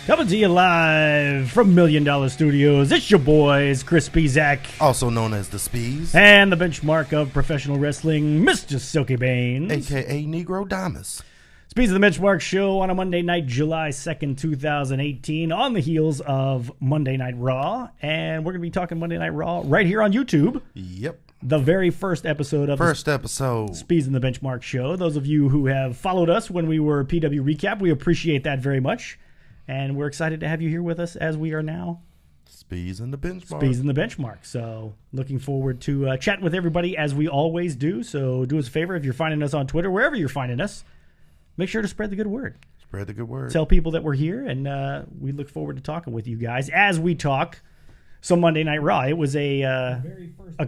Coming to you live from $1 Million Studios, it's your boys, Chris Speez, also known as the Speez, and the benchmark of professional wrestling, Mr. Silky Baines, a.k.a. Negro Damas. Speez of the Benchmark Show on a Monday night, July 2nd, 2018, on the heels of Monday Night Raw, and we're going to be talking Monday Night Raw right here on YouTube. Yep. The very first episode of Speez and the Benchmark Show. Those of you who have followed us when we were PW Recap, we appreciate that very much. And we're excited to have you here with us as we are now Speez and the Benchmark. Speez and the Benchmark. So looking forward to chatting with everybody as we always do. So do us a favor, if you're finding us on Twitter, wherever you're finding us, make sure to spread the good word. Spread the good word. Tell people that we're here, and we look forward to talking with you guys as we talk some Monday Night Raw. It was a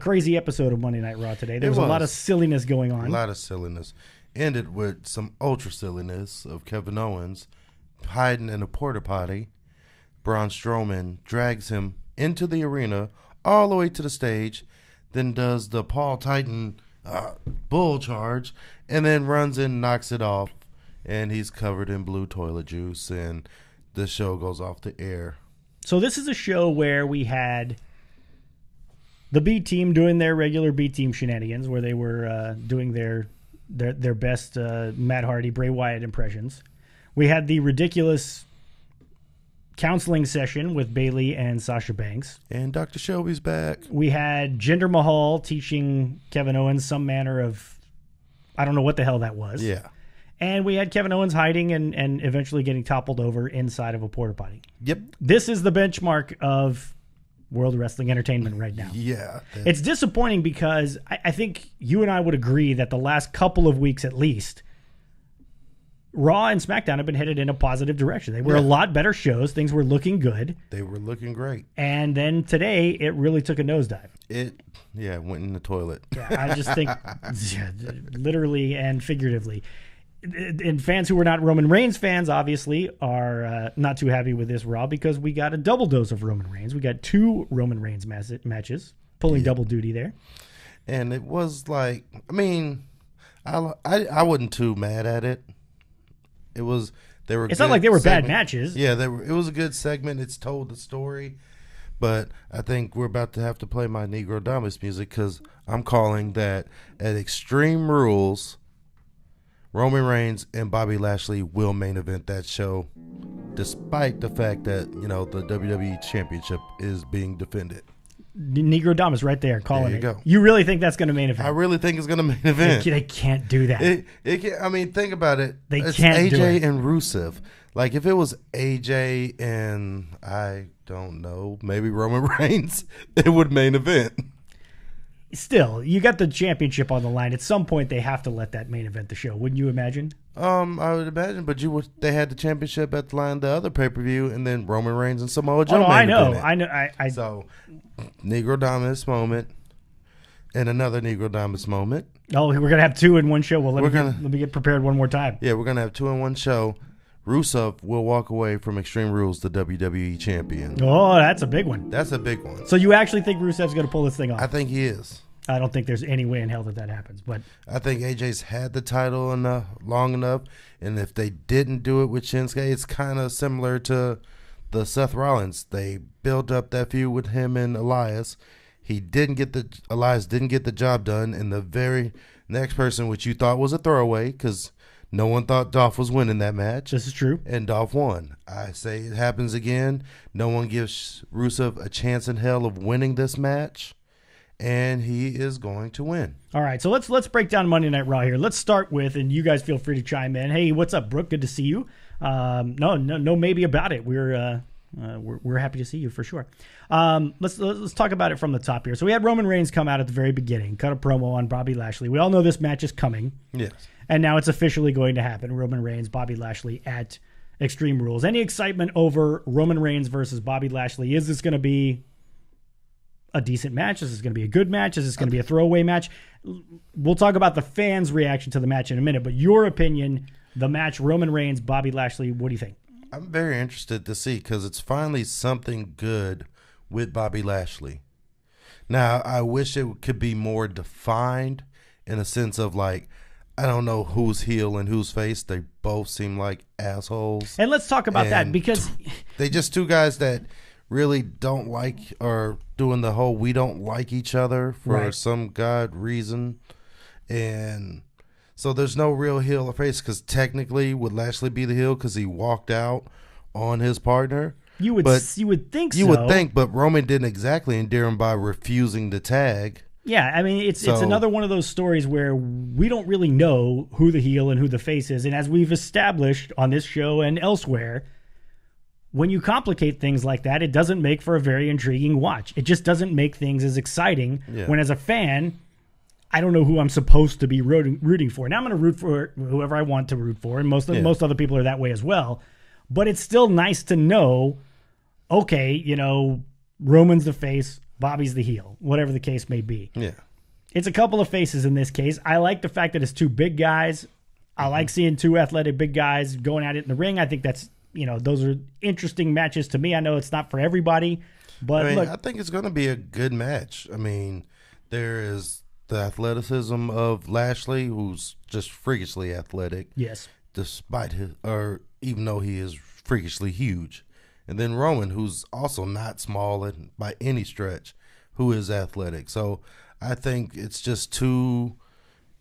crazy episode of Monday Night Raw today. There was a lot of silliness going on. A lot of silliness. Ended with some ultra silliness of Kevin Owens hiding in a porta potty. Braun Strowman drags him into the arena all the way to the stage, then does the Paul Titan bull charge, and then runs in, knocks it off, and he's covered in blue toilet juice, and the show goes off the air. So this is a show where we had the B team doing their regular B team shenanigans, where they were doing their best Matt Hardy, Bray Wyatt impressions. We had the ridiculous counseling session with Bayley and Sasha Banks. And Dr. Shelby's back. We had Jinder Mahal teaching Kevin Owens some manner of, I don't know what the hell that was. Yeah. And we had Kevin Owens hiding and eventually getting toppled over inside of a porta potty. Yep. This is the benchmark of World Wrestling Entertainment right now. Yeah. It's disappointing because I think you and I would agree that the last couple of weeks at least, Raw and SmackDown have been headed in a positive direction. They were a lot better shows. Things were looking good. They were looking great. And then today, it really took a nosedive. It went in the toilet. Yeah, I just think, literally and figuratively. And fans who were not Roman Reigns fans, obviously, are not too happy with this Raw because we got a double dose of Roman Reigns. We got 2 Roman Reigns matches, pulling double duty there. And it was like, I mean, I wasn't too mad at it. It's not like they were bad matches. Yeah, it was a good segment. It's told the story. But I think we're about to have to play my Negro Damas music because I'm calling that at Extreme Rules, Roman Reigns and Bobby Lashley will main event that show, despite the fact that, the WWE Championship is being defended. Negro Damas right there calling there you it. Go. You really think that's going to main event? I really think it's going to main event. They can't do that. I mean, think about it. It's can't do AJ it. and Rusev. Like, if it was AJ and, I don't know, maybe Roman Reigns, it would main event. Still, you got the championship on the line. At some point, they have to let that main event the show. Wouldn't you imagine? I would imagine, but they had the championship at the line the other pay-per-view, and then Roman Reigns and Samoa Joe. I know. So, Negro Damas moment, and another Negro Damas moment. Oh, we're gonna have 2 in one show. Well, let me get prepared one more time. Yeah, we're gonna have 2 in one show. Rusev will walk away from Extreme Rules the WWE champion. Oh, that's a big one. That's a big one. So you actually think Rusev's gonna pull this thing off? I think he is. I don't think there's any way in hell that happens. But I think AJ's had the title long enough, and if they didn't do it with Shinsuke, it's kind of similar to the Seth Rollins. They built up that feud with him and Elias. Elias didn't get the job done, and the very next person, which you thought was a throwaway, because no one thought Dolph was winning that match. This is true. And Dolph won. I say it happens again. No one gives Rusev a chance in hell of winning this match. And he is going to win. All right, so let's break down Monday Night Raw here. Let's start with, and you guys feel free to chime in. Hey, what's up, Brooke? Good to see you. No, maybe about it. We're happy to see you for sure. Let's talk about it from the top here. So we had Roman Reigns come out at the very beginning, cut a promo on Bobby Lashley. We all know this match is coming. Yes. And now it's officially going to happen. Roman Reigns, Bobby Lashley at Extreme Rules. Any excitement over Roman Reigns versus Bobby Lashley? Is this going to be a decent match? Is this going to be a good match? Is this going to be a throwaway match? We'll talk about the fans' reaction to the match in a minute, but your opinion, the match, Roman Reigns, Bobby Lashley, what do you think? I'm very interested to see because it's finally something good with Bobby Lashley. Now, I wish it could be more defined in a sense of like, I don't know who's heel and who's face. They both seem like assholes. And let's talk about that, because they just two guys that really don't like, or doing the whole we don't like each other for some god reason. And so there's no real heel or face, because technically would Lashley be the heel because he walked out on his partner? You would think so. You would think, but Roman didn't exactly endear him by refusing the tag. Yeah, I mean, it's another one of those stories where we don't really know who the heel and who the face is. And as we've established on this show and elsewhere, when you complicate things like that, it doesn't make for a very intriguing watch. It just doesn't make things as exciting when, as a fan, I don't know who I'm supposed to be rooting for. Now I'm going to root for whoever I want to root for, and most other people are that way as well. But it's still nice to know, okay, you know, Roman's the face, Bobby's the heel, whatever the case may be. Yeah. It's a couple of faces in this case. I like the fact that it's two big guys. I like seeing two athletic big guys going at it in the ring. I think that's, you know, those are interesting matches to me. I know it's not for everybody, but look, I think it's going to be a good match. I mean, there is the athleticism of Lashley, who's just freakishly athletic. Yes. Despite even though he is freakishly huge. And then Roman, who's also not small by any stretch, who is athletic. So I think it's just two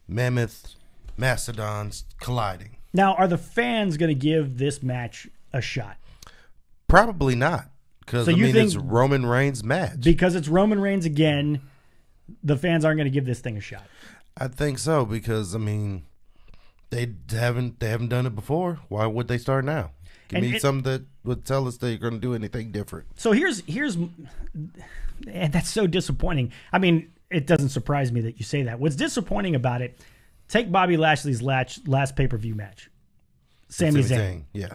mammoth mastodons colliding. Now, are the fans going to give this match a shot? Probably not. Because, it's Roman Reigns' match. Because it's Roman Reigns again, the fans aren't going to give this thing a shot. I think so, because, they haven't done it before. Why would they start now? Give me something that would tell us they're going to do anything different. So here's, and that's so disappointing. I mean, it doesn't surprise me that you say that. What's disappointing about it, take Bobby Lashley's last pay-per-view match. Sami Zayn. Yeah.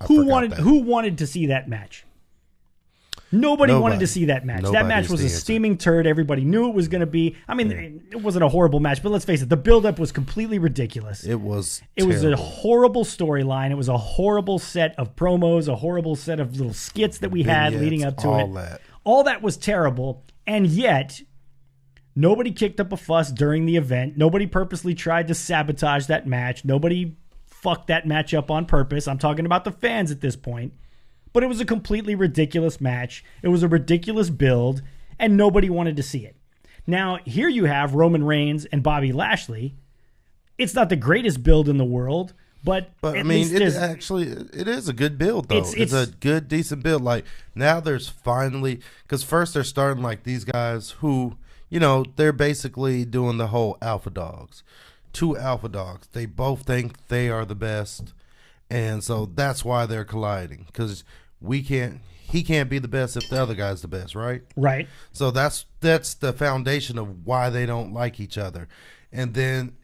Who wanted to see that match? Nobody wanted to see that match. That match was a steaming turd. Everybody knew it was going to be. I mean, it wasn't a horrible match, but let's face it, the buildup was completely ridiculous. It was a horrible storyline. It was a horrible set of promos, a horrible set of little skits that we had leading up to it. All that was terrible, and yet nobody kicked up a fuss during the event. Nobody purposely tried to sabotage that match. Nobody fucked that match up on purpose. I'm talking about the fans at this point. But it was a completely ridiculous match. It was a ridiculous build, and nobody wanted to see it. Now, here you have Roman Reigns and Bobby Lashley. It's not the greatest build in the world, but I mean, it is a good build, though. It's a good, decent build. Like, now there's finally, because first they're starting like these guys who, you know, they're basically doing the whole alpha dogs. Two alpha dogs. They both think they are the best. And so that's why they're colliding, because he can't be the best if the other guy's the best, right? Right. So that's the foundation of why they don't like each other. And then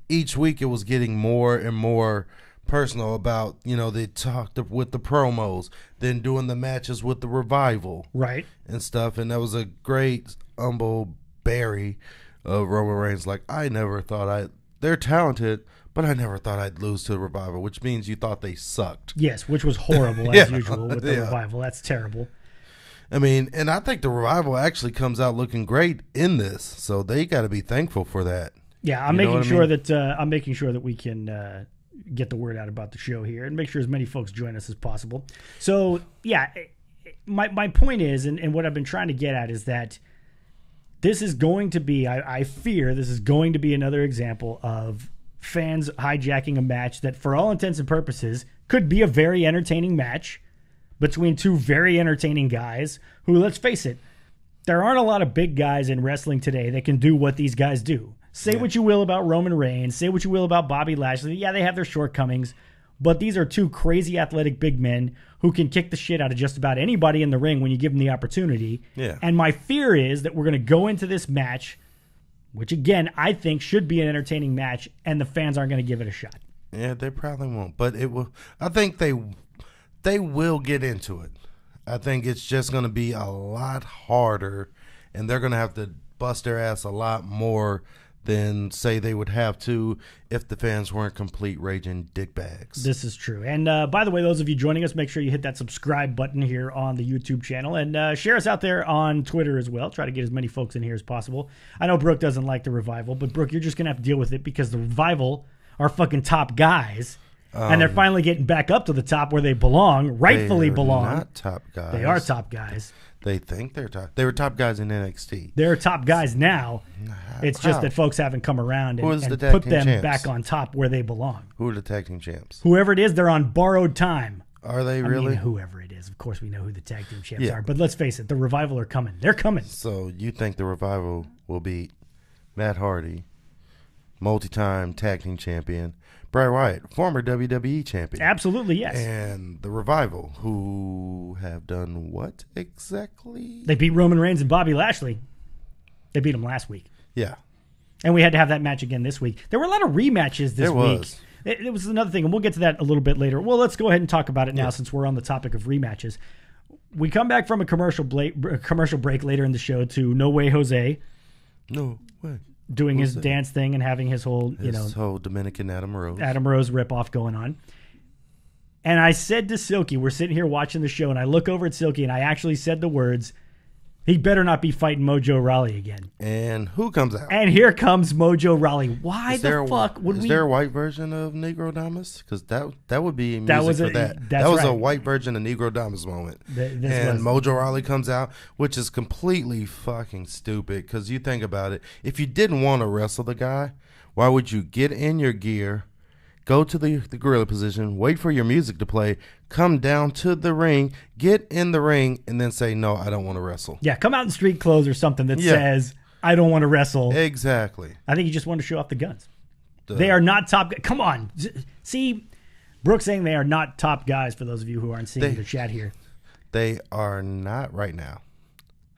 each week it was getting more and more personal about, you know, they talked with the promos, then doing the matches with the Revival. Right. And stuff. And that was a great humble Barry of Roman Reigns. Like, I never thought they're talented, but I never thought I'd lose to the Revival, which means you thought they sucked. Yes, which was horrible as usual with the Revival. That's terrible. I mean, and I think the Revival actually comes out looking great in this, so they got to be thankful for that. Yeah, I'm making sure that we can get the word out about the show here and make sure as many folks join us as possible. So, yeah, my point is, and what I've been trying to get at is that this is going to be, I fear this is going to be another example of fans hijacking a match that, for all intents and purposes, could be a very entertaining match between two very entertaining guys who, let's face it, there aren't a lot of big guys in wrestling today that can do what these guys do. Say what you will about Roman Reigns, say what you will about Bobby Lashley. Yeah, they have their shortcomings, but these are two crazy athletic big men who can kick the shit out of just about anybody in the ring when you give them the opportunity. Yeah. And my fear is that we're going to go into this match, which, again, I think should be an entertaining match, and the fans aren't going to give it a shot. Yeah, they probably won't. But it will. I think they will get into it. I think it's just going to be a lot harder, and they're going to have to bust their ass a lot more than say they would have to if the fans weren't complete raging dickbags. This is true. And by the way, those of you joining us, make sure you hit that subscribe button here on the YouTube channel and share us out there on Twitter as well. Try to get as many folks in here as possible. I know Brooke doesn't like the Revival, but Brooke, you're just going to have to deal with it because the Revival are fucking top guys. And they're finally getting back up to the top where they belong, rightfully belong. They're not top guys. They are top guys. They think they're top. They were top guys in NXT. They're top guys now. It's just that folks haven't come around and put them back on top where they belong. Who are the tag team champs? Whoever it is, they're on borrowed time. Are they really? I mean, whoever it is. Of course, we know who the tag team champs are. But let's face it, the Revival are coming. They're coming. So you think the Revival will beat Matt Hardy, multi-time tag team champion, Bray Wyatt, former WWE champion. Absolutely, yes. And the Revival, who have done what exactly? They beat Roman Reigns and Bobby Lashley. They beat them last week. Yeah. And we had to have that match again this week. There were a lot of rematches this week. It was another thing, and we'll get to that a little bit later. Well, let's go ahead and talk about it now since we're on the topic of rematches. We come back from a commercial break later in the show to No Way Jose. No way. Doing his dance thing and having his whole, whole Dominican Adam Rose ripoff going on. And I said to Silky, we're sitting here watching the show, and I look over at Silky, and I actually said the words, he better not be fighting Mojo Rawley again. And who comes out? And here comes Mojo Rawley. Why the fuck would we? Is there a white version of Negro Damas? Because that would be music for that. That was a white version of Negro Damas moment. And Mojo Rawley comes out, which is completely fucking stupid. Because you think about it, if you didn't want to wrestle the guy, why would you get in your gear, go to the gorilla position, wait for your music to play, come down to the ring, get in the ring, and then say, no, I don't want to wrestle. Yeah, come out in street clothes or something that says, I don't want to wrestle. Exactly. I think he just wanted to show off the guns. They are not top guys. Come on. See, Brooks saying they are not top guys for those of you who aren't seeing the chat here. They are not right now.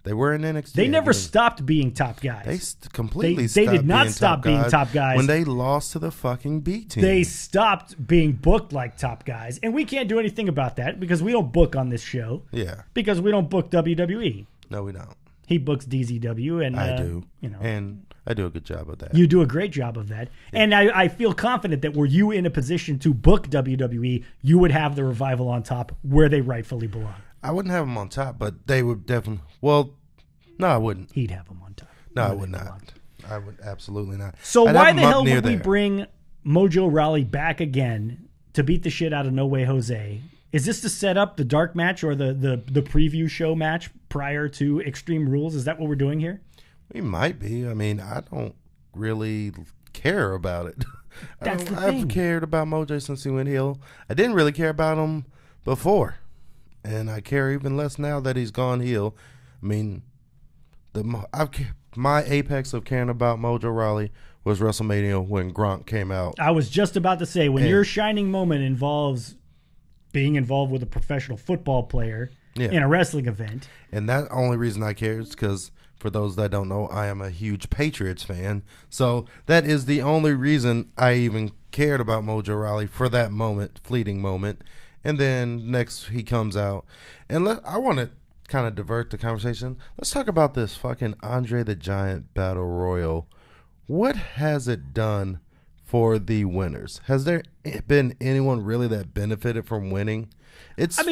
They were in NXT. They never stopped being top guys. They completely They did not stop being top guys. When they lost to the fucking B team. They stopped being booked like top guys. And we can't do anything about that because we don't book on this show. Yeah. Because we don't book WWE. No, we don't. He books DZW. And I do. And I do a good job of that. You do a great job of that. Yeah. And I feel confident that were you in a position to book WWE, you would have the Revival on top where they rightfully belong. I wouldn't have them on top, but they would definitely. Well, no, I wouldn't. He'd have them on top. No, I would not. I would absolutely not. So why the hell would we bring Mojo Rawley back again to beat the shit out of No Way Jose? Is this to set up the dark match or the preview show match prior to Extreme Rules? Is that what we're doing here? We might be. I mean, I don't really care about it. That's the thing. I've cared about Mojo since he went heel. I didn't really care about him before. And I care even less now that he's gone heel. I mean, my apex of caring about Mojo Rawley was WrestleMania when Gronk came out. I was just about to say, when your shining moment involves being involved with a professional football player in a wrestling event. And that only reason I care is because, for those that don't know, I am a huge Patriots fan. So that is the only reason I even cared about Mojo Rawley for that moment, fleeting moment. And then next he comes out. And I want to kind of divert the conversation. Let's talk about this fucking Andre the Giant Battle Royal. What has it done for the winners? Has there been anyone really that benefited from winning?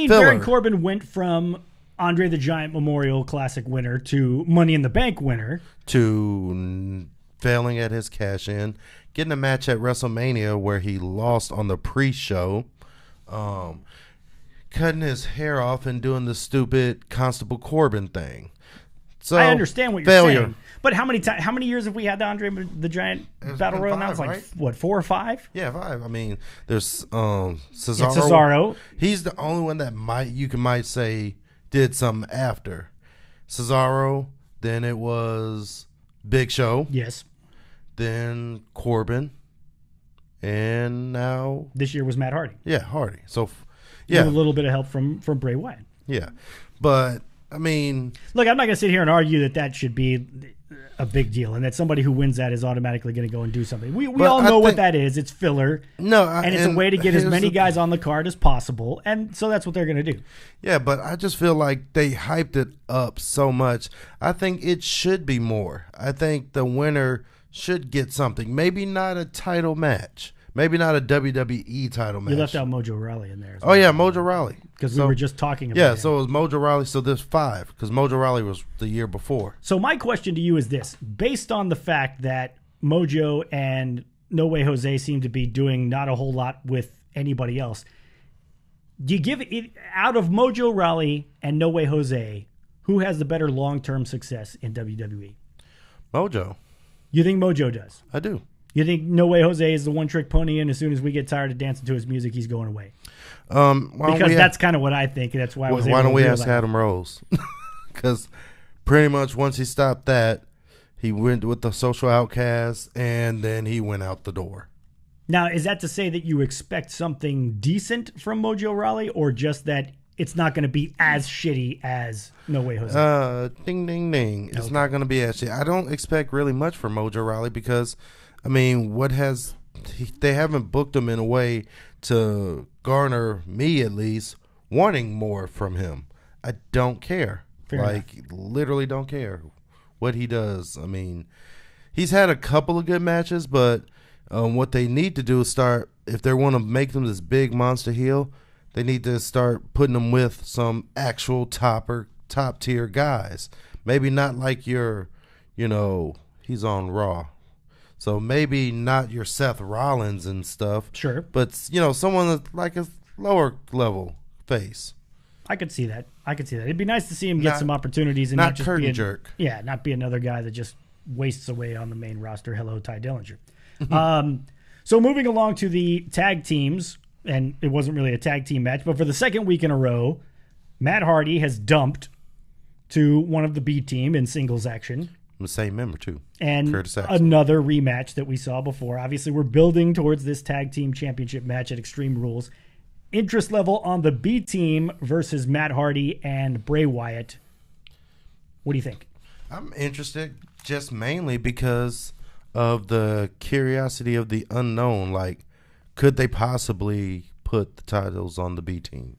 Baron Corbin went from Andre the Giant Memorial Classic winner to Money in the Bank winner. To failing at his cash-in. Getting a match at WrestleMania where he lost on the pre-show. Cutting his hair off and doing the stupid Constable Corbin thing. So I understand what you're saying, but how many years have we had the Andre the Giant Battle Royal now? It's like what, 4 or 5? Yeah, 5. I mean, there's Cesaro. Cesaro. He's the only one that might say did something after Cesaro. Then it was Big Show. Yes. Then Corbin. And now this year was Matt Hardy. Yeah, Hardy. So, with a little bit of help from Bray Wyatt. Yeah, but I mean, look, I'm not going to sit here and argue that should be a big deal and that somebody who wins that is automatically going to go and do something. We all know what that is. It's filler. And it's a way to get as many guys on the card as possible, and so that's what they're going to do. Yeah, but I just feel like they hyped it up so much. I think it should be more. I think the winner should get something. Maybe not a title match. Maybe not a WWE title match. You left out Mojo Rawley in there. Oh, yeah, Mojo Rawley. Because we were just talking about Yeah, him. so it was Mojo Rawley. So there's 5 because Mojo Rawley was the year before. So my question to you is this. Based on the fact that Mojo and No Way Jose seem to be doing not a whole lot with anybody else, do you give it out of Mojo Rawley and No Way Jose, who has the better long-term success in WWE? Mojo. You think Mojo does? I do. You think No Way Jose is the one-trick pony, and as soon as we get tired of dancing to his music, he's going away? Because that's kind of what I think. That's why I was able to Why don't we ask Adam Rose? Because pretty much once he stopped that, he went with the Social Outcasts, and then he went out the door. Now, is that to say that you expect something decent from Mojo Rawley, or just that it's not going to be as shitty as No Way Jose? Ding, ding, ding. It's not going to be as shitty. I don't expect really much from Mojo Rawley because, I mean, they haven't booked him in a way to garner me, at least, wanting more from him. I don't care. Literally don't care what he does. I mean, he's had a couple of good matches, but what they need to do is start, if they want to make them this big monster heel, they need to start putting them with some actual top tier guys. Maybe not like your, he's on Raw. So maybe not your Seth Rollins and stuff. Sure. But, someone that's like a lower level face. I could see that. It'd be nice to see him get some opportunities and not just curtain jerk. Yeah, not be another guy that just wastes away on the main roster. Hello, Ty Dillinger. So moving along to the tag teams, and it wasn't really a tag team match, but for the second week in a row, Matt Hardy has dumped to one of the B team in singles action. The same member, too. And another rematch that we saw before. Obviously, we're building towards this tag team championship match at Extreme Rules. Interest level on the B team versus Matt Hardy and Bray Wyatt. What do you think? I'm interested just mainly because of the curiosity of the unknown. Like, could they possibly put the titles on the B team?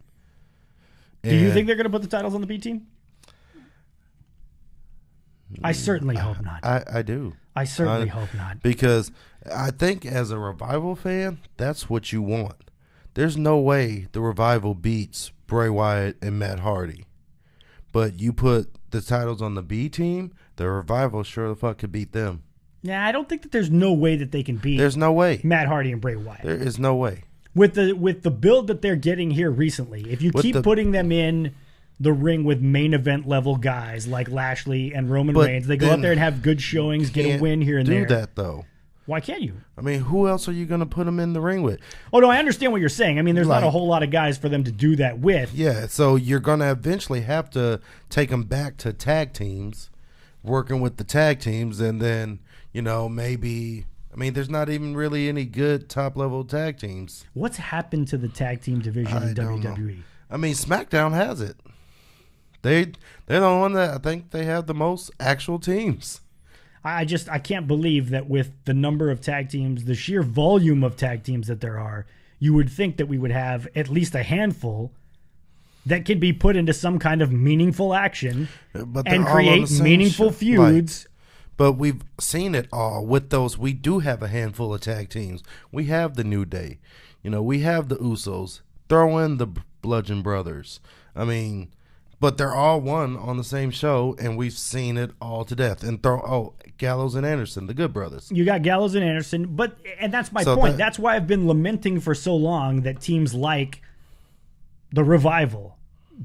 Do you think they're going to put the titles on the B team? I certainly hope not. I do. I certainly hope not. Because I think as a Revival fan, that's what you want. There's no way the Revival beats Bray Wyatt and Matt Hardy. But you put the titles on the B team, the Revival sure the fuck could beat them. Yeah, I don't think that there's no way that they can beat There's no way. Matt Hardy and Bray Wyatt. There is no way. With the build that they're getting here recently, if you keep putting them in the ring with main event level guys like Lashley and Roman Reigns, they go out there and have good showings, get a win here and there. Do that, though. Why can't you? I mean, who else are you going to put them in the ring with? Oh, no, I understand what you're saying. I mean, there's not a whole lot of guys for them to do that with. Yeah, so you're going to eventually have to take them back to tag teams, working with the tag teams, and then, maybe... I mean, there's not even really any good top-level tag teams. What's happened to the tag team division in WWE? Know. I mean, SmackDown has it. They're the one that I think they have the most actual teams. I can't believe that with the number of tag teams, the sheer volume of tag teams that there are, you would think that we would have at least a handful that could be put into some kind of meaningful action and create meaningful feuds. But we've seen it all with those. We do have a handful of tag teams. We have the New Day. We have the Usos. Throw in the Bludgeon Brothers. I mean, but they're all one on the same show, and we've seen it all to death. And Gallows and Anderson, the Good Brothers. You got Gallows and Anderson, and that's my point. That's why I've been lamenting for so long that teams like the Revival,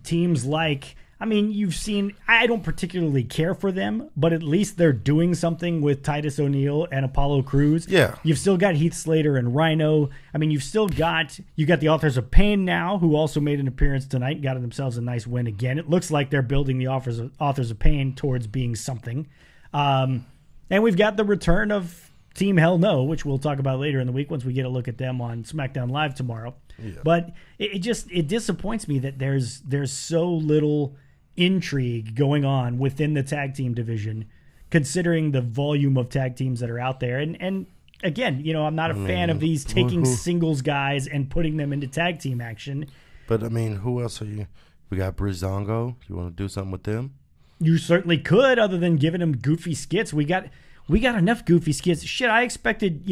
teams like... I mean, you've seen, I don't particularly care for them, but at least they're doing something with Titus O'Neil and Apollo Crews. Yeah. You've still got Heath Slater and Rhino. I mean, you got the Authors of Pain now, who also made an appearance tonight, got themselves a nice win again. It looks like they're building the Authors of Pain towards being something. And we've got the return of Team Hell No, which we'll talk about later in the week once we get a look at them on SmackDown Live tomorrow. Yeah. But it disappoints me that there's so little intrigue going on within the tag team division, considering the volume of tag teams that are out there. And again, I'm not a fan of these taking singles guys and putting them into tag team action. But I mean, who else are you? We got Breezango. You want to do something with them? You certainly could, other than giving them goofy skits. We got we got enough goofy skits. Shit, I expected,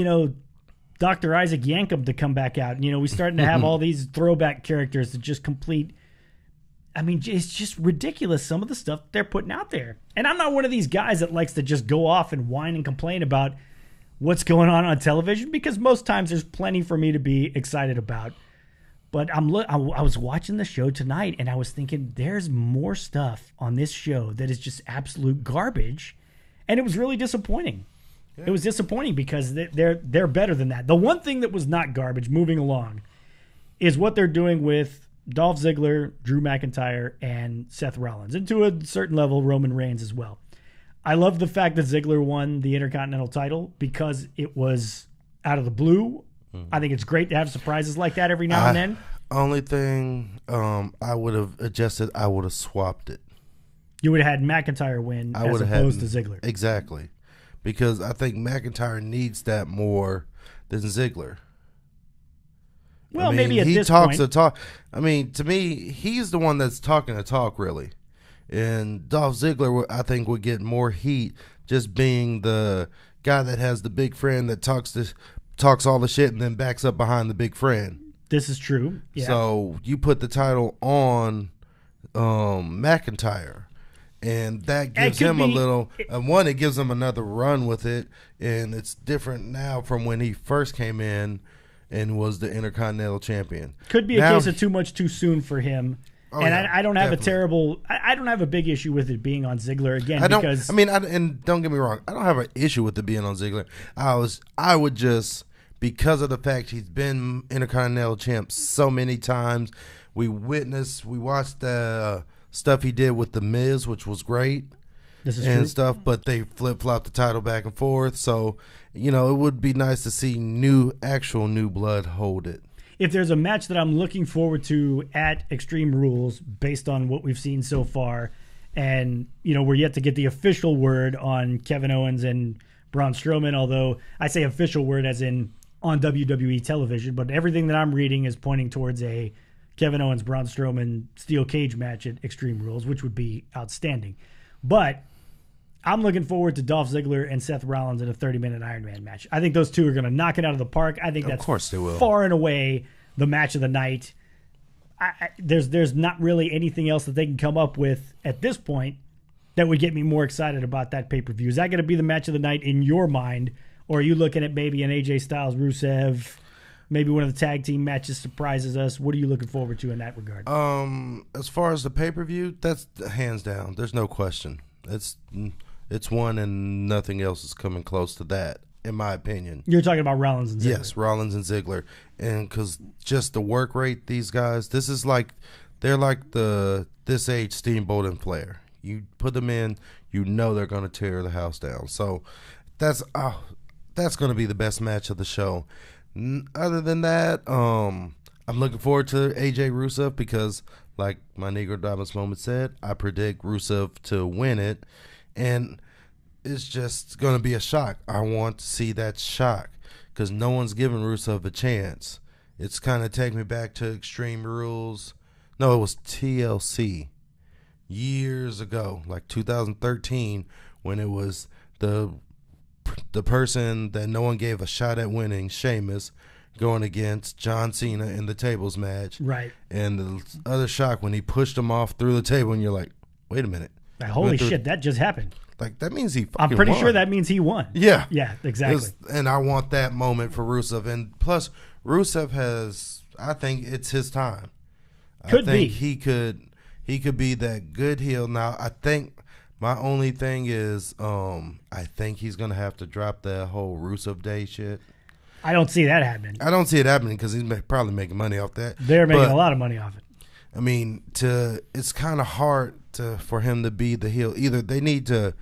Dr. Isaac Yankum to come back out. We're starting to have all these throwback characters that just complete. I mean, it's just ridiculous, some of the stuff they're putting out there. And I'm not one of these guys that likes to just go off and whine and complain about what's going on television, because most times there's plenty for me to be excited about. But I was watching the show tonight, and I was thinking, there's more stuff on this show that is just absolute garbage, and it was really disappointing. Yeah. It was disappointing because they're better than that. The one thing that was not garbage, moving along, is what they're doing with Dolph Ziggler, Drew McIntyre, and Seth Rollins, and to a certain level, Roman Reigns as well. I love the fact that Ziggler won the Intercontinental title because it was out of the blue. I think it's great to have surprises like that every now and then. Only thing I would have adjusted, I would have swapped it. You would have had McIntyre win as opposed to Ziggler. Exactly. Because I think McIntyre needs that more than Ziggler. Well, maybe at this point. He talks the talk. I mean, to me, he's the one that's talking the talk, really. And Dolph Ziggler, I think, would get more heat just being the guy that has the big friend that talks all the shit and then backs up behind the big friend. This is true. Yeah. So you put the title on McIntyre, and that gives him a little. One, it gives him another run with it, and it's different now from when he first came in and was the Intercontinental Champion. Could be a case of too much too soon for him. Oh, and yeah, I don't have I don't have a big issue with it being on Ziggler again. And don't get me wrong, I don't have an issue with it being on Ziggler. I would just, because of the fact he's been Intercontinental champ so many times, we watched the stuff he did with The Miz, which was great. This is true. Stuff, but they flip-flopped the title back and forth. So, it would be nice to see actual new blood hold it. If there's a match that I'm looking forward to at Extreme Rules based on what we've seen so far, and, we're yet to get the official word on Kevin Owens and Braun Strowman, although I say official word as in on WWE television, but everything that I'm reading is pointing towards a Kevin Owens, Braun Strowman steel cage match at Extreme Rules, which would be outstanding. But I'm looking forward to Dolph Ziggler and Seth Rollins in a 30-minute Iron Man match. I think those two are going to knock it out of the park. I think that's far and away the match of the night. There's not really anything else that they can come up with at this point that would get me more excited about that pay-per-view. Is that going to be the match of the night in your mind, or are you looking at maybe an AJ Styles Rusev, maybe one of the tag team matches surprises us? What are you looking forward to in that regard? As far as the pay-per-view, that's hands down. There's no question. It's one, and nothing else is coming close to that, in my opinion. You're talking about Rollins and Ziggler. Yes, Rollins and Ziggler. And because just the work rate, these guys, they're like this age Steamboat and Flair. You put them in, they're going to tear the house down. So that's going to be the best match of the show. Other than that, I'm looking forward to AJ Rusev because, like my Negro Diamonds moment said, I predict Rusev to win it. And it's just going to be a shock. I want to see that shock because no one's giving Rusev a chance. It's kind of taking me back to Extreme Rules. No, it was TLC years ago, like 2013, when it was the person that no one gave a shot at winning, Sheamus, going against John Cena in the tables match. Right. And the other shock when he pushed him off through the table, and you're like, wait a minute. Holy shit, that just happened. Like, that means he fucking I'm pretty won. sure that means he won. Yeah. Yeah, exactly. And I want that moment for Rusev. And plus, Rusev I think it's his time. I think he could be that good heel. Now, I think my only thing is I think he's going to have to drop that whole Rusev Day shit. I don't see that happening. I don't see it happening because he's probably making money off that. They're making a lot of money off it. I mean, it's kind of hard for him to be the heel. Either they need to,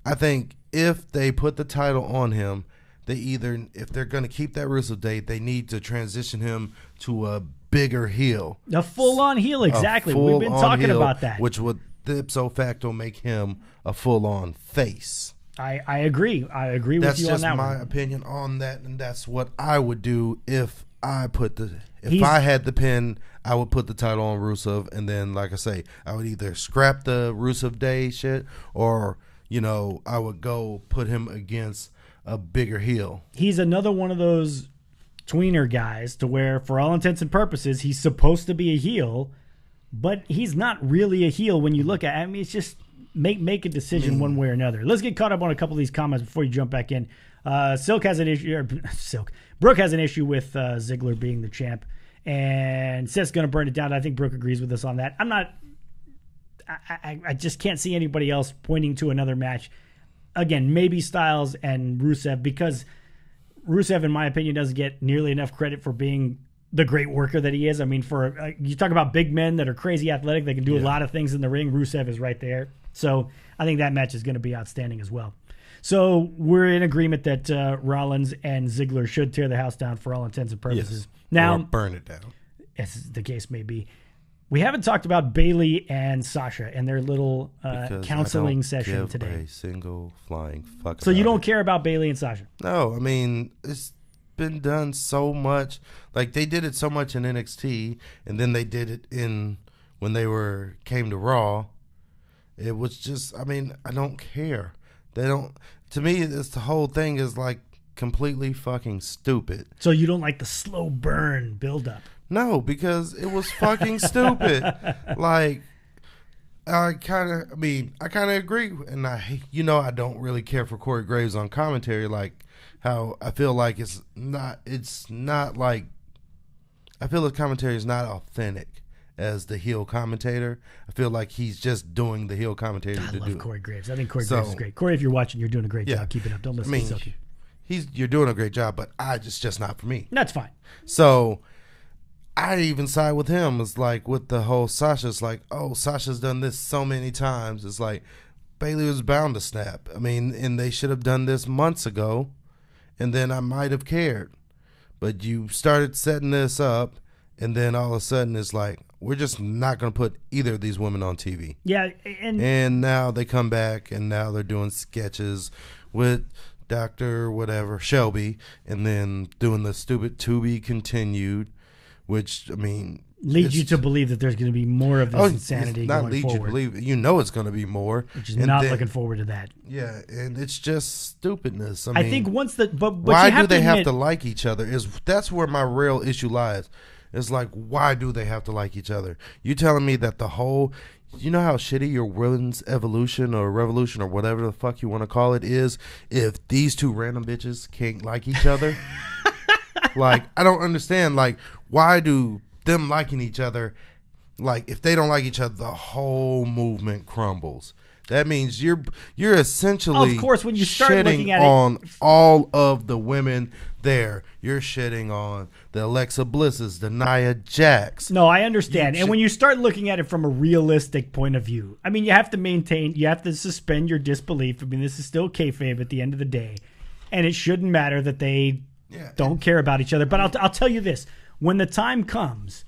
I think if they put the title on him, if they're going to keep that Rusev Day, they need to transition him to a bigger heel. A full-on heel, exactly. We've been talking about that. Which would ipso facto make him a full-on face. I agree. I agree with you on that one. That's just my opinion on that, and that's what I would do if I had the pin. I would put the title on Rusev, and then, like I say, I would either scrap the Rusev Day shit or I would go put him against a bigger heel. He's another one of those tweener guys to where, for all intents and purposes, he's supposed to be a heel, but he's not really a heel when you look at it. I mean, it's just make a decision one way or another. Let's get caught up on a couple of these comments before you jump back in. Brooke has an issue with Ziggler being the champ, and Seth's going to burn it down. I think Brooke agrees with us on that. I just can't see anybody else pointing to another match. Again, maybe Styles and Rusev, because Rusev, in my opinion, doesn't get nearly enough credit for being the great worker that he is. I mean, for you talk about big men that are crazy athletic, they can do a lot of things in the ring. Rusev is right there. So I think that match is going to be outstanding as well. So we're in agreement that Rollins and Ziggler should tear the house down for all intents and purposes. Yes. Now, or burn it down, as the case may be. We haven't talked about Bayley and Sasha and their little counseling session today. A single flying fuck. So you don't care about Bayley and Sasha? No, I mean, it's been done so much. Like, they did it so much in NXT, and then they did it when they came to Raw. It was just, I mean, I don't care. They don't. To me, the whole thing is like completely fucking stupid. So you don't like the slow burn build up? No, because it was fucking stupid. Like, I kind of agree, and I don't really care for Corey Graves on commentary. Like, how I feel like it's not like, I feel the commentary is not authentic as the heel commentator. I feel like he's just doing the heel commentator to do it. I love Corey Graves. I think Corey Graves is great. Corey, if you're watching, you're doing a great job. Keep it up. Don't listen to Silky. You're doing a great job, but it's just not for me. That's fine. So I even side with him. It's like with the whole Sasha's like, oh, Sasha's done this so many times. It's like Bayley was bound to snap. I mean, and they should have done this months ago, and then I might have cared. But you started setting this up, and then all of a sudden it's like, we're just not going to put either of these women on TV. Yeah, and now they come back, and now they're doing sketches with Dr. whatever, Shelby, and then doing the stupid to be continued, which, I mean, leads you to believe that there's going to be more of this insanity going forward. Not lead you to believe it. It's going to be more. Which is not looking forward to that. Yeah, and it's just stupidness. I think once but why do they have to like each other? That's where my real issue lies. It's like, why do they have to like each other? You telling me that the whole, you know how shitty your women's evolution or revolution or whatever the fuck you want to call it is, if these two random bitches can't like each other? Like, I don't understand. Like, why do them liking each other, like, if they don't like each other, the whole movement crumbles? That means you're essentially, of course, when you start shitting looking at on all of the women there. You're shitting on the Alexa Blisses, the Nia Jax. No, I understand. And when you start looking at it from a realistic point of view, I mean, you have to suspend your disbelief. I mean, this is still kayfabe at the end of the day, and it shouldn't matter that they don't care about each other. But I'll tell you this: when the time comes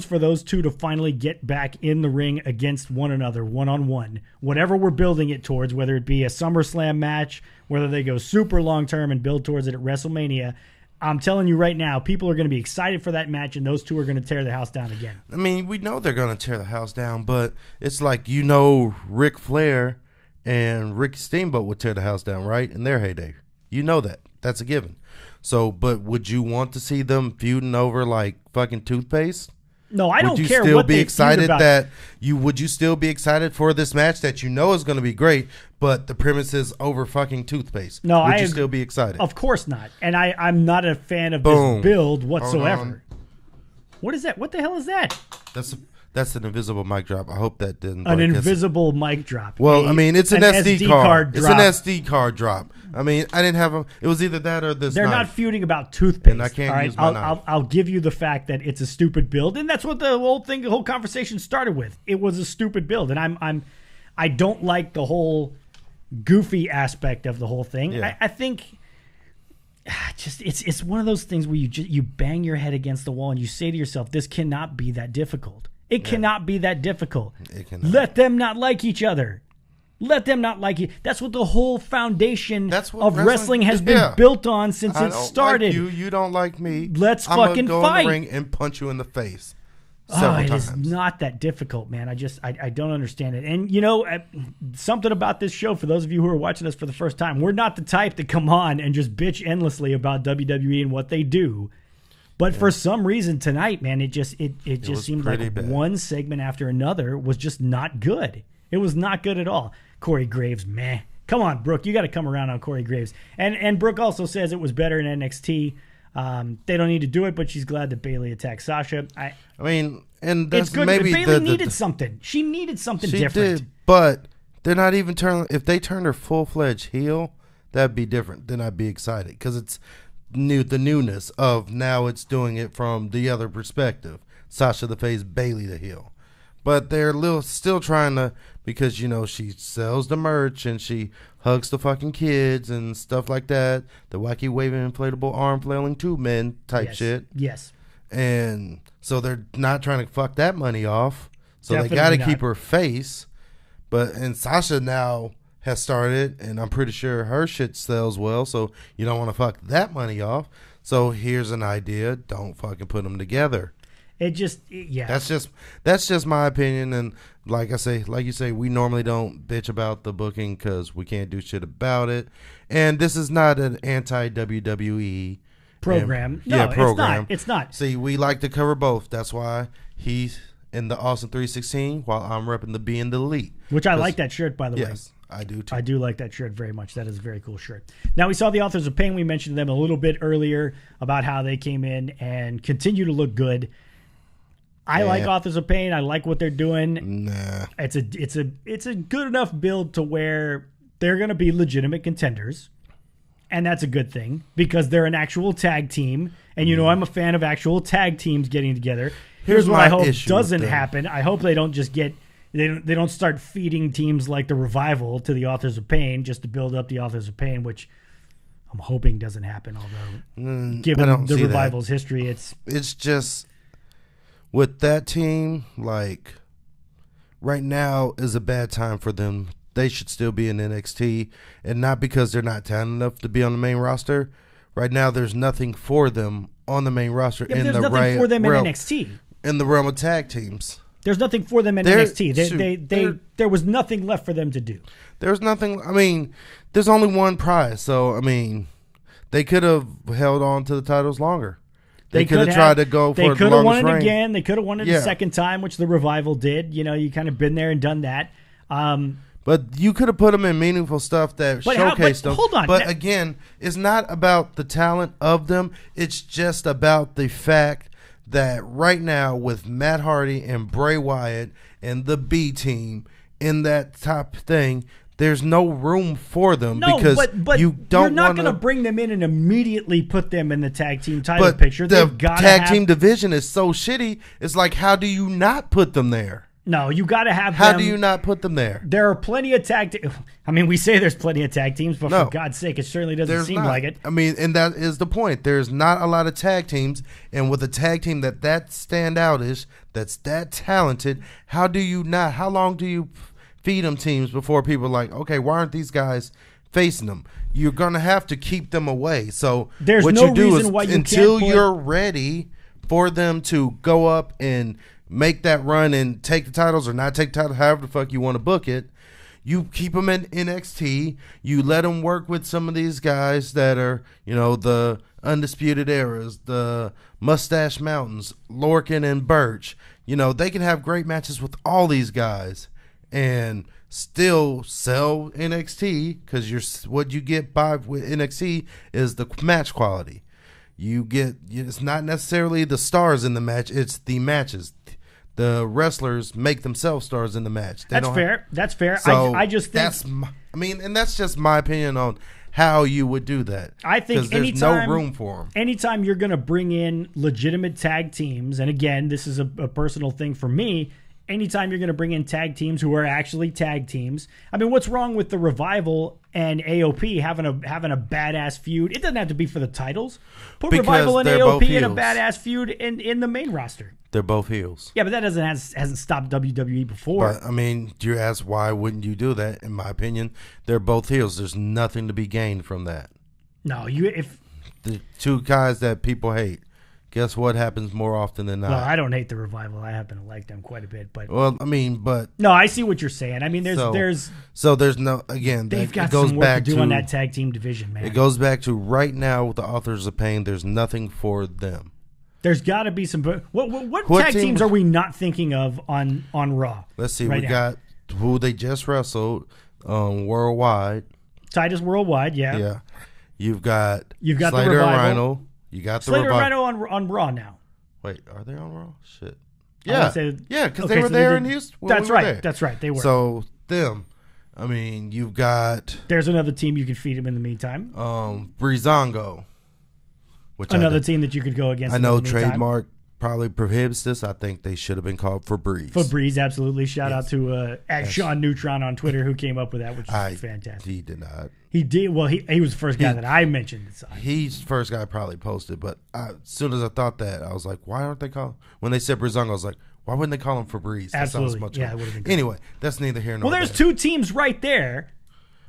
for those two to finally get back in the ring against one another, one-on-one, whatever we're building it towards, whether it be a SummerSlam match, whether they go super long-term and build towards it at WrestleMania, I'm telling you right now, people are going to be excited for that match, and those two are going to tear the house down again. I mean, we know they're going to tear the house down, but it's like, Ric Flair and Ricky Steamboat would tear the house down, right? In their heyday. You know that. That's a given. So, but would you want to see them feuding over like fucking toothpaste? No, I don't care what they feud about. Would you still be excited for this match that you know is going to be great, but the premise is over fucking toothpaste? No, would you still be excited? Of course not. And I'm not a fan of this build whatsoever. What is that? What the hell is that? That's an invisible mic drop. I hope that didn't. An invisible mic drop. Well, I mean, it's an SD card. It's an SD card drop. I mean, I didn't have them. It was either that or this. They're knife. not feuding about toothpaste. And I can't use my knife. I'll give you the fact that it's a stupid build, and that's what the whole conversation started with. It was a stupid build, and I don't like the whole goofy aspect of the whole thing. Yeah. I think. Just it's one of those things where you bang your head against the wall and you say to yourself, "This cannot be that difficult. It cannot be that difficult. It cannot. Let them not like each other. Let them not like you." That's what the whole foundation of wrestling has been built on since it started. Like you don't like me. Let's fucking go fight. in the ring and punch you in the face. several times. It is not that difficult, man. I don't understand it. And, you know, something about this show, for those of you who are watching us for the first time, we're not the type to come on and just bitch endlessly about WWE and what they do. But for some reason tonight, man, it just seemed like bad. One segment after another was just not good. It was not good at all. Corey Graves, meh. Come on, Brooke, you got to come around on Corey Graves. And Brooke also says it was better in NXT. They don't need to do it, but she's glad that Bayley attacked Sasha. I mean, and that's it's good. Maybe Bayley needed something. She needed something different. Did, but they're not even turning. If they turned her full-fledged heel, that'd be different. Then I'd be excited because it's new. The newness of now it's doing it from the other perspective. Sasha the face, Bayley the heel. But they're still trying to, because, you know, she sells the merch and she hugs the fucking kids and stuff like that. The wacky waving inflatable arm flailing tube men type shit. Yes. And so they're not trying to fuck that money off. So Definitely they got to not. keep her face. And Sasha now has started, and I'm pretty sure her shit sells well. So you don't want to fuck that money off. So here's an idea. Don't fucking put them together. That's just my opinion, and like you say, we normally don't bitch about the booking because we can't do shit about it. And this is not an anti-WWE program. Program. It's not. See, we like to cover both. That's why he's in the Austin 316 while I'm repping the B and the Elite. Which I like that shirt, by the way. Yes, I do too. I do like that shirt very much. That is a very cool shirt. Now, we saw the Authors of Pain. We mentioned them a little bit earlier about how they came in and continue to look good. I like Authors of Pain. I like what they're doing. Nah. It's a good enough build to where they're going to be legitimate contenders. And that's a good thing because they're an actual tag team. And, you know, I'm a fan of actual tag teams getting together. Here's what I hope doesn't happen. I hope they don't just they don't start feeding teams like the Revival to the Authors of Pain just to build up the Authors of Pain, which I'm hoping doesn't happen. Although, given the Revival's history, it's just... With that team, like, right now is a bad time for them. They should still be in NXT, and not because they're not talented enough to be on the main roster. Right now, there's nothing for them on the main roster. There's nothing for them in NXT. In the realm of tag teams. There's nothing for them in NXT. There was nothing left for them to do. There's nothing. I mean, there's only one prize. So, I mean, they could have held on to the titles longer. They could have tried to go for the longest reign. They could have won it again. They could have won it a second time, which the Revival did. You know, you kind of been there and done that. But you could have put them in meaningful stuff that showcased them. Hold on. But again, it's not about the talent of them. It's just about the fact that right now with Matt Hardy and Bray Wyatt and the B team in that top thing, there's no room for them because but you don't. You're not going to bring them in and immediately put them in the tag team title picture. The tag team division is so shitty. It's like, how do you not put them there? No, you got to have How them. do you not put them there? There are plenty of I mean, we say there's plenty of tag teams, but for God's sake, it certainly doesn't seem like it. I mean, and that is the point. There's not a lot of tag teams, and with a tag team that stand out that's that talented, how long do you feed them teams before people are like, okay, why aren't these guys facing them? You're going to have to keep them away. So there's what no you do reason is why you until can't you're ready for them to go up and make that run and take the titles or not take the titles, however the fuck you want to book it, you keep them in NXT. You let them work with some of these guys that are, you know, the Undisputed Eras, the Mustache Mountains, Lorcan and Birch. You know, they can have great matches with all these guys and still sell NXT because what you get with NXT is the match quality. It's not necessarily the stars in the match, it's the matches. The wrestlers make themselves stars in the match. That's fair. So I just think that's just my opinion on how you would do that. I think there's no room for them. Anytime you're going to bring in legitimate tag teams, and again, this is a personal thing for me. Anytime you're going to bring in tag teams who are actually tag teams, I mean, what's wrong with the Revival and AOP having a badass feud? It doesn't have to be for the titles. Put Revival and AOP in a badass feud in the main roster. They're both heels. Yeah, but that hasn't stopped WWE before. But I mean, you ask why wouldn't you do that? In my opinion, they're both heels. There's nothing to be gained from that. No, if the two guys that people hate guess what happens more often than not? Well, I don't hate the Revival. I happen to like them quite a bit, but no, I see what you're saying. I mean, there's no again. They've got some work to do on that tag team division, man. It goes back to right now with the Authors of Pain. There's nothing for them. There's got to be some. What tag teams are we not thinking of on Raw? Let's see. We got who they just wrestled worldwide. Titus Worldwide, yeah. Yeah. You've got Slater the Revival. And Rhino. You got the Slater and Rhino on Raw now. Wait, are they on Raw? Shit. Yeah, because they were so there in Houston. That's right. That's right. They were. So them. I mean, you've got. There's another team you can feed them in the meantime. Breezango. Another team that you could go against. I know trademark probably prohibits this. I think they should have been called Febreze. Febreze, absolutely. Shout out to at Sean Neutron on Twitter who came up with that, which is fantastic. He did not. He did. Well, he was the first guy that I mentioned. He's the first guy I probably posted, but as soon as I thought that, I was like, why aren't they called? When they said Breezango, I was like, why wouldn't they call him Febreze? Absolutely. That sounds much it would have been good. Anyway, that's neither here nor there. Well, there's two teams right there.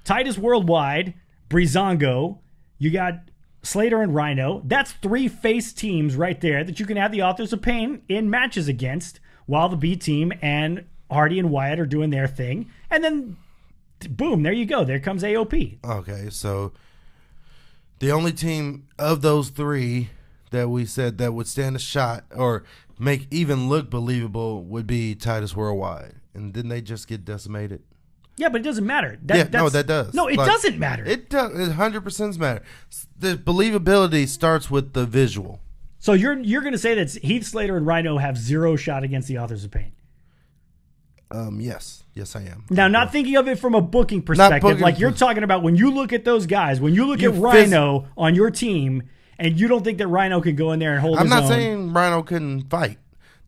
Titus Worldwide, Breezango. You got Slater and Rhino. That's 3 face teams right there that you can have the Authors of Pain in matches against while the B team and Hardy and Wyatt are doing their thing. And then, boom, there you go. There comes AOP. Okay, so the only team of those 3 that we said that would stand a shot or make even look believable would be Titus Worldwide. And didn't they just get decimated? Yeah, but it doesn't matter. That does. No, it doesn't matter. It does. It 100% matter. The believability starts with the visual. So you're going to say that Heath Slater and Rhino have 0 shot against the Authors of Pain? Yes, I am. Now, not thinking of it from a booking perspective, like you're talking about when you look at those guys, when you look at Rhino on your team, and you don't think that Rhino can go in there and hold his own. I'm not saying Rhino couldn't fight.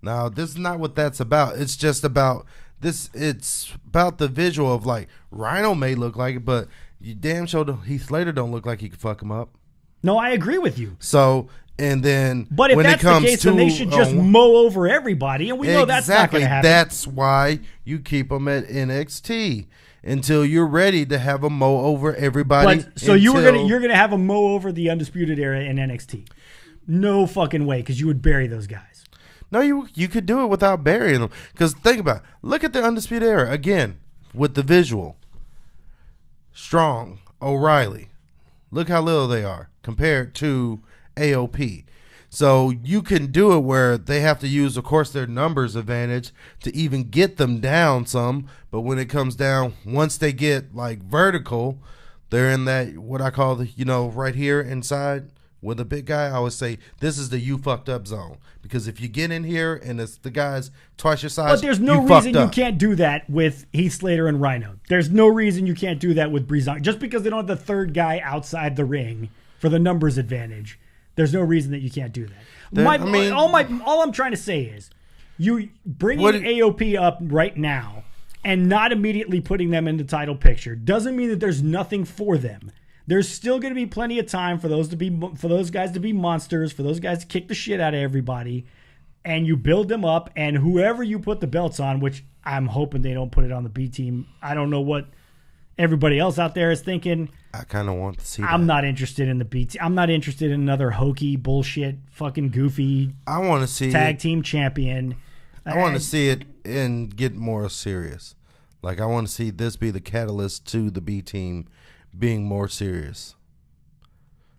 Now, this is not what that's about. It's just about. It's about the visual of like Rhino may look like it, but you damn sure Heath Slater don't look like he could fuck him up. No, I agree with you. So and then, but if when that's it comes the case, to, then they should just mow over everybody, and we know that's not going to happen. That's why you keep them at NXT until you're ready to have them mow over everybody. So you're gonna have them mow over the Undisputed Era in NXT? No fucking way, because you would bury those guys. No, you could do it without burying them. Because think about it. Look at the Undisputed Era. Again, with the visual. Strong, O'Reilly. Look how little they are compared to AOP. So you can do it where they have to use, of course, their numbers advantage to even get them down some. But when it comes down, once they get like vertical, they're in that, what I call the, right here inside. With a big guy, I always say, this is the you fucked up zone. Because if you get in here and it's the guys twice your size, but there's no reason you can't do that with Heath Slater and Rhino. There's no reason you can't do that with Breezango. Just because they don't have the third guy outside the ring for the numbers advantage, there's no reason that you can't do that. All I'm trying to say is, you bringing AOP up right now and not immediately putting them in the title picture doesn't mean that there's nothing for them. There's still going to be plenty of time for those guys to be monsters, for those guys to kick the shit out of everybody, and you build them up. And whoever you put the belts on, which I'm hoping they don't put it on the B team. I don't know what everybody else out there is thinking. I kind of want to see. I'm not interested in the B team. I'm not interested in another hokey bullshit, fucking goofy. I want to see tag team champion. I want to see it and get more serious. Like I want to see this be the catalyst to the B team being more serious.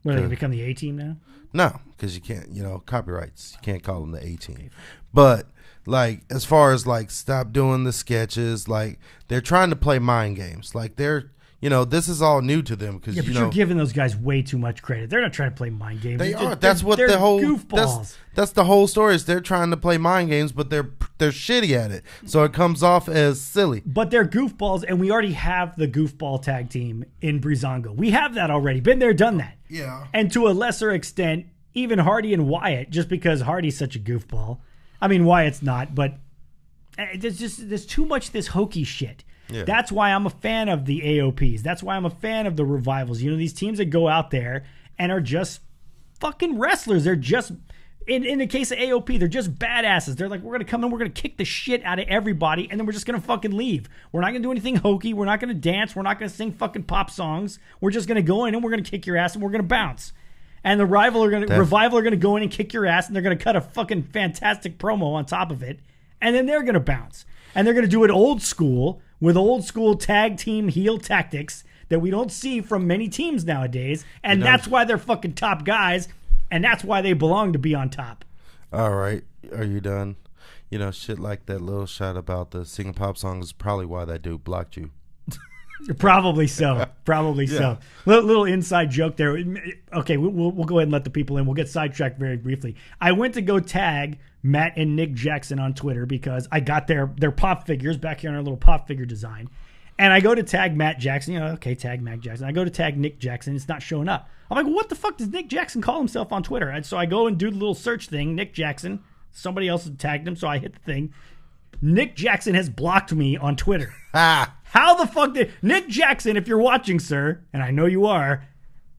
What, they become the A team now? No, because you can't, copyrights. You can't call them the A team. But like, as far as like, stop doing the sketches. Like, they're trying to play mind games. Like, they're, this is all new to them because you're giving those guys way too much credit. They're not trying to play mind games. They are. That's what the whole goofballs. That's the whole story. Is they're trying to play mind games, but they're shitty at it. So it comes off as silly. But they're goofballs, and we already have the goofball tag team in Breezango. We have that already. Been there, done that. Yeah. And to a lesser extent, even Hardy and Wyatt, just because Hardy's such a goofball. I mean, Wyatt's not, but there's too much this hokey shit. Yeah. That's why I'm a fan of the AOPs. That's why I'm a fan of the Revivals. These teams that go out there and are just fucking wrestlers. They're just, in the case of AOP, they're just badasses. They're like, we're going to come in, we're going to kick the shit out of everybody, and then we're just going to fucking leave. We're not going to do anything hokey. We're not going to dance. We're not going to sing fucking pop songs. We're just going to go in and we're going to kick your ass and we're going to bounce. and the Revival are going to go in and kick your ass, and they're going to cut a fucking fantastic promo on top of it, and then they're going to bounce. And they're going to do it old school with old school tag team heel tactics that we don't see from many teams nowadays, and that's why they're fucking top guys, and that's why they belong to be on top. All right. Are you done? You know, shit like that little shot about the singing pop song is probably why that dude blocked you. Probably so. Probably so. Little inside joke there. Okay, we'll go ahead and let the people in. We'll get sidetracked very briefly. I went to go tag Matt and Nick Jackson on Twitter because I got their pop figures back here on our little pop figure design. And I go to tag Matt Jackson. You know, okay, tag Matt Jackson. I go to tag Nick Jackson. It's not showing up. I'm like, well, what the fuck does Nick Jackson call himself on Twitter? And so I go and do the little search thing. Nick Jackson. Somebody else had tagged him, so I hit the thing. Nick Jackson has blocked me on Twitter. How the fuck did... Nick Jackson, if you're watching, sir, and I know you are,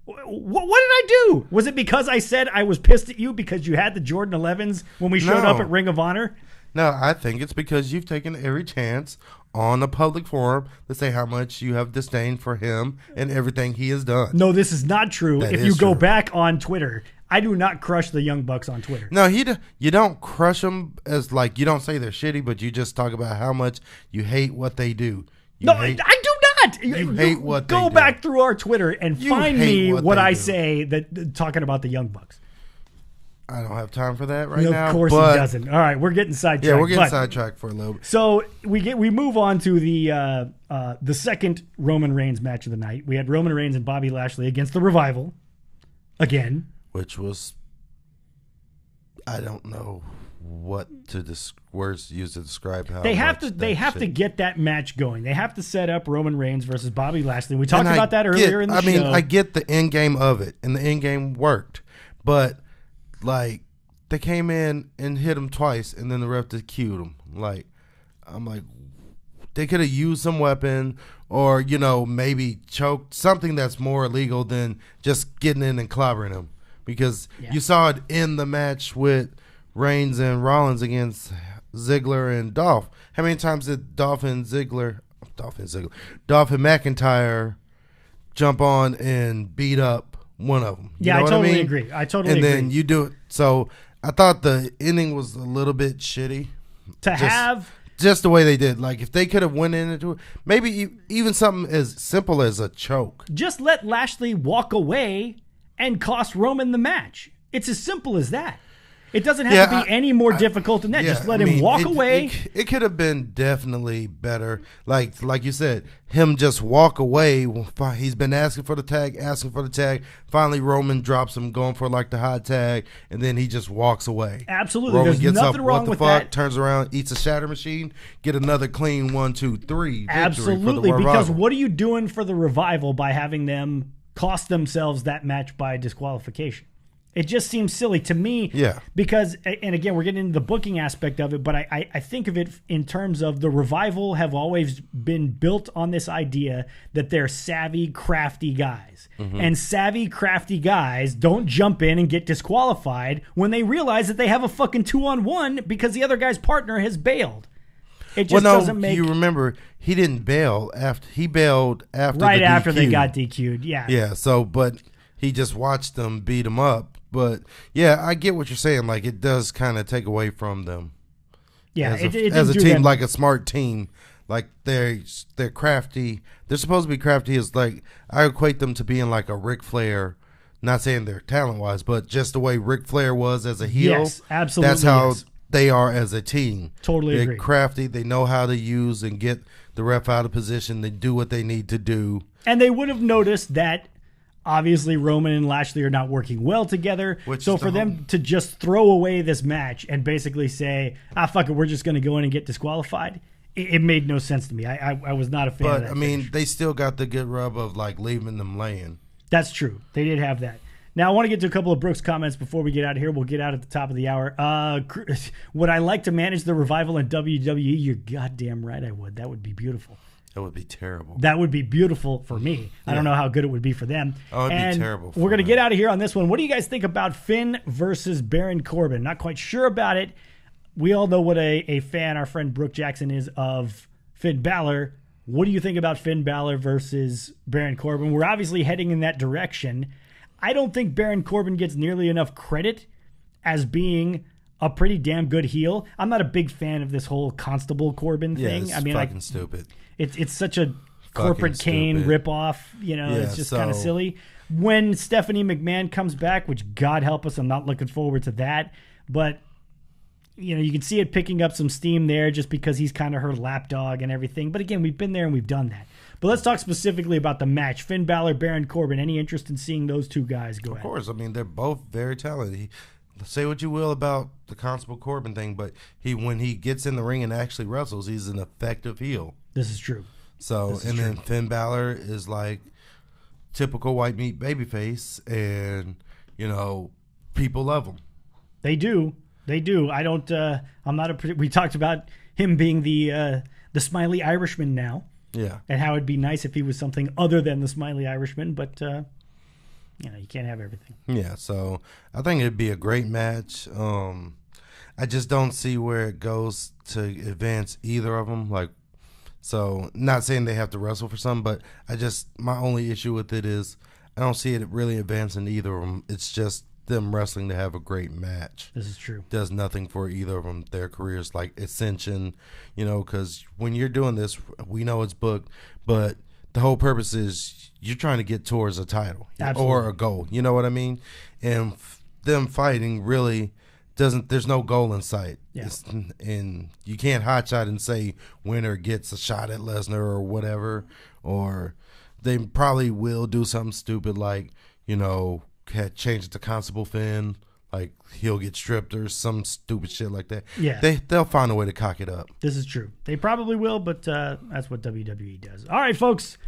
what did I do? Was it because I said I was pissed at you because you had the Jordan 11s when we showed up at Ring of Honor? No, I think it's because you've taken every chance on a public forum to say how much you have disdain for him and everything he has done. No, this is not true. If you go back on Twitter, I do not crush the Young Bucks on Twitter. No, you don't crush them as like, you don't say they're shitty, but you just talk about how much you hate what they do. I do not. You hate what they do. Go back through our Twitter and find me what I say that talking about the Young Bucks. I don't have time for that now. Of course he doesn't. All right, we're getting sidetracked. Yeah, we're getting sidetracked for a little bit. So we move on to the second Roman Reigns match of the night. We had Roman Reigns and Bobby Lashley against the Revival again, which was, I don't know what words used to describe how they have to get that match going. They have to set up Roman Reigns versus Bobby Lashley. We talked about that earlier in the show. I mean, I get the end game of it, and the end game worked, but like they came in and hit him twice, and then the ref just cued him. Like, I'm like, they could have used some weapon, or maybe choked, something that's more illegal than just getting in and clobbering him, because you saw it in the match with Reigns and Rollins against Ziggler and Dolph. How many times did Dolph and McIntyre jump on and beat up one of them? I totally agree. And then you do it. So I thought the ending was a little bit shitty. Just the way they did. Like, if they could have went into it, maybe even something as simple as a choke. Just let Lashley walk away and cost Roman the match. It's as simple as that. It doesn't have to be any more difficult than that. Just let him walk away. It could have been definitely better. Like you said, him just walk away. He's been asking for the tag. Finally, Roman drops him, going for like the hot tag, and then he just walks away. Absolutely. Roman There's gets nothing up, wrong what with the fuck, that. turns around, eats a shatter machine, get another clean 1, 2, 3 victory. Absolutely. For the because what are you doing for the Revival by having them cost themselves that match by disqualification? It just seems silly to me. Yeah. Because, and again, we're getting into the booking aspect of it, but I think of it in terms of the Revival have always been built on this idea that they're savvy, crafty guys. Mm-hmm. And savvy, crafty guys don't jump in and get disqualified when they realize that they have a fucking 2-on-1 because the other guy's partner has bailed. It just doesn't make... You remember, he didn't bail after... He bailed after right the after DQ. they got DQ'd, yeah. Yeah, so, but he just watched them beat him up. But, yeah, I get what you're saying. Like, it does kind of take away from them. Yeah, as a team, like a smart team. Like, they're crafty. They're supposed to be crafty. Is like, I equate them to being like a Ric Flair. Not saying they're talent-wise, but just the way Ric Flair was as a heel. Yes, absolutely. That's how they are as a team. Totally They're agree. crafty. They know how to use and get the ref out of position. They do what they need to do. And they would have noticed that obviously Roman and Lashley are not working well together. So for them to just throw away this match and basically say, fuck it, we're just going to go in and get disqualified, it made no sense to me. I was not a fan of that. But, I mean, they still got the good rub of, like, leaving them laying. That's true. They did have that. Now, I want to get to a couple of Brooks' comments before we get out of here. We'll get out at the top of the hour. Would I like to manage the Revival in WWE? You're goddamn right I would. That would be beautiful. That would be terrible. That would be beautiful for me. Yeah. I don't know how good it would be for them. Oh, it'd be terrible. We're going to get out of here on this one. What do you guys think about Finn versus Baron Corbin? Not quite sure about it. We all know what a fan our friend Brooke Jackson is of Finn Balor. What do you think about Finn Balor versus Baron Corbin? We're obviously heading in that direction. I don't think Baron Corbin gets nearly enough credit as being a pretty damn good heel. I'm not a big fan of this whole Constable Corbin thing. It's fucking stupid. It's such a corporate Kane ripoff. It's just kind of silly. When Stephanie McMahon comes back, which God help us, I'm not looking forward to that. But you can see it picking up some steam there just because he's kind of her lapdog and everything. But again, we've been there and we've done that. But let's talk specifically about the match. Finn Balor, Baron Corbin. Any interest in seeing those two guys go at it? Of course. I mean, they're both very talented. Say what you will about the Constable Corbin thing, but when he gets in the ring and actually wrestles, he's an effective heel. This is true. So, then Finn Balor is like typical white meat babyface, and people love him. They do. I don't. I'm not we talked about him being the smiley Irishman now. Yeah. And how it'd be nice if he was something other than the smiley Irishman, but you can't have everything. Yeah, so I think it'd be a great match. I just don't see where it goes to advance either of them. So not saying they have to wrestle for something, but my only issue with it is I don't see it really advancing either of them. It's just them wrestling to have a great match. This is true. Does nothing for either of them. Their careers like ascension, because when you're doing this, we know it's booked, but the whole purpose is you're trying to get towards a title or a goal. You know what I mean? And them fighting really there's no goal in sight. Yeah. And you can't hotshot and say winner gets a shot at Lesnar or whatever. Or they probably will do something stupid like, change it to Constable Finn. Like he'll get stripped or some stupid shit like that. Yeah. They'll find a way to cock it up. This is true. They probably will, but that's what WWE does. All right, folks.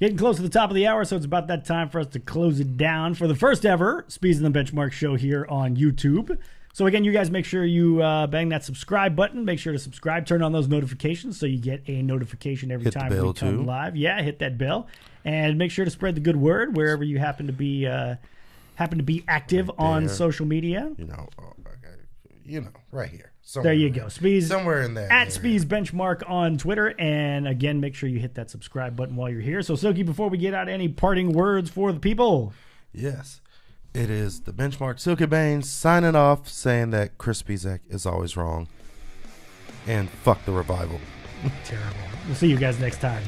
Getting close to the top of the hour, so it's about that time for us to close it down for the first ever Speez and the Benchmark show here on YouTube. So again, you guys make sure you bang that subscribe button. Make sure to subscribe. Turn on those notifications so you get a notification every time we come live. Yeah, hit that bell. And make sure to spread the good word wherever you happen to be active on social media. Right here. There you go. Speez. Somewhere in there. At Speez Benchmark on Twitter. And again, make sure you hit that subscribe button while you're here. So, Silky, before we get out, any parting words for the people? Yes. It is the Benchmark Silky Baines signing off saying that Chris Bezek is always wrong. And fuck the revival. Terrible. We'll see you guys next time.